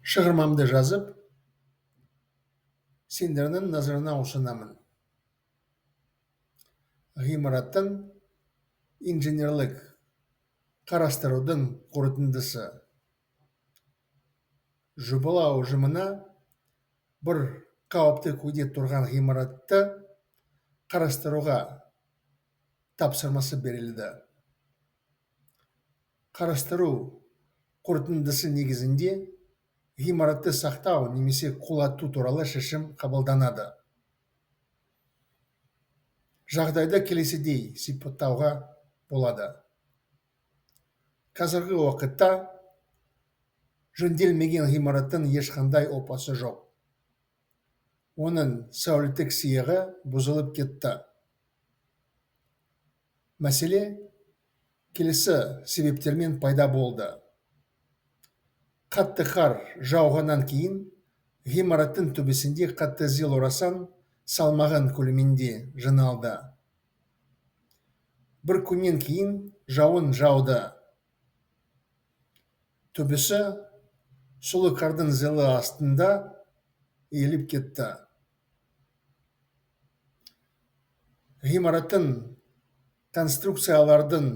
Шығырмамды жазып, сендердің назарына ұсынамын. Ғимараттың инженерлік қарастырудың қорытындысы. Жобалау ұжымына бір қауіпті күйде тұрған ғимаратты қарастыруға тапсырмасы берілді. Қарастыру қорытындысы негізінде ғимаратты сақтау немесе құлату туралы шешім қабылданады. Жағдайды келесідей сипаттауға болады. Қазіргі уақытта жөнделмеген ғимараттың ешқандай опасы жоқ. Оның сәулеттік сыйығы бұзылып кетті. Мәселе келесі себептермен пайда болды. Қатты қар жауғаннан кейін ғимараттың төбесінде қатты зіл орасан салмаған көлемінде жиналды. Бір күннен кейін жауын жауды. Төбесі сулы қардың зілі астында иіліп кетті. Ғимараттың конструкциялардың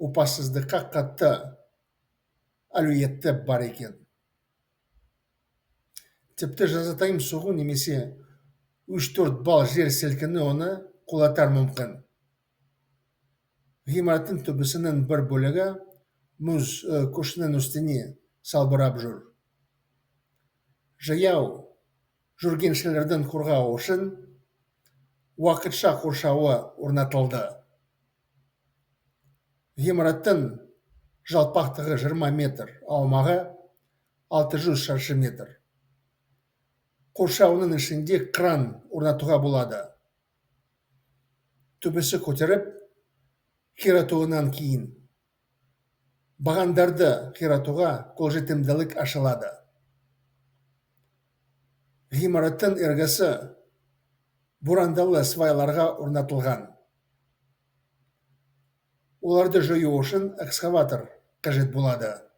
опасыздыққа қатты әлеуеті бар екен. Тіпті жазатайым соғу немесе 3-4 балл жер сілкіні оны құлатар мүмкін. Ғимараттың төбесінің бір бөлігі мұз көшінің үстіне салбырап жүр. Жаяу жүргіншілердің қорғауы үшін уақытша қоршауы орнатылды. Ғимараттың жалпақтығы 20 метр, аумағы 600 шаршы метр. Қоршауының ішінде кран орнатуға болады. Төбесі көтеріп, қиратуынан кейін бағандарды қиратуға қолжетімділік ашылады. Ғимараттың іргесі бұрандалы свайларға орнатылған. Оларды жою үшін экскаватор қажет болады.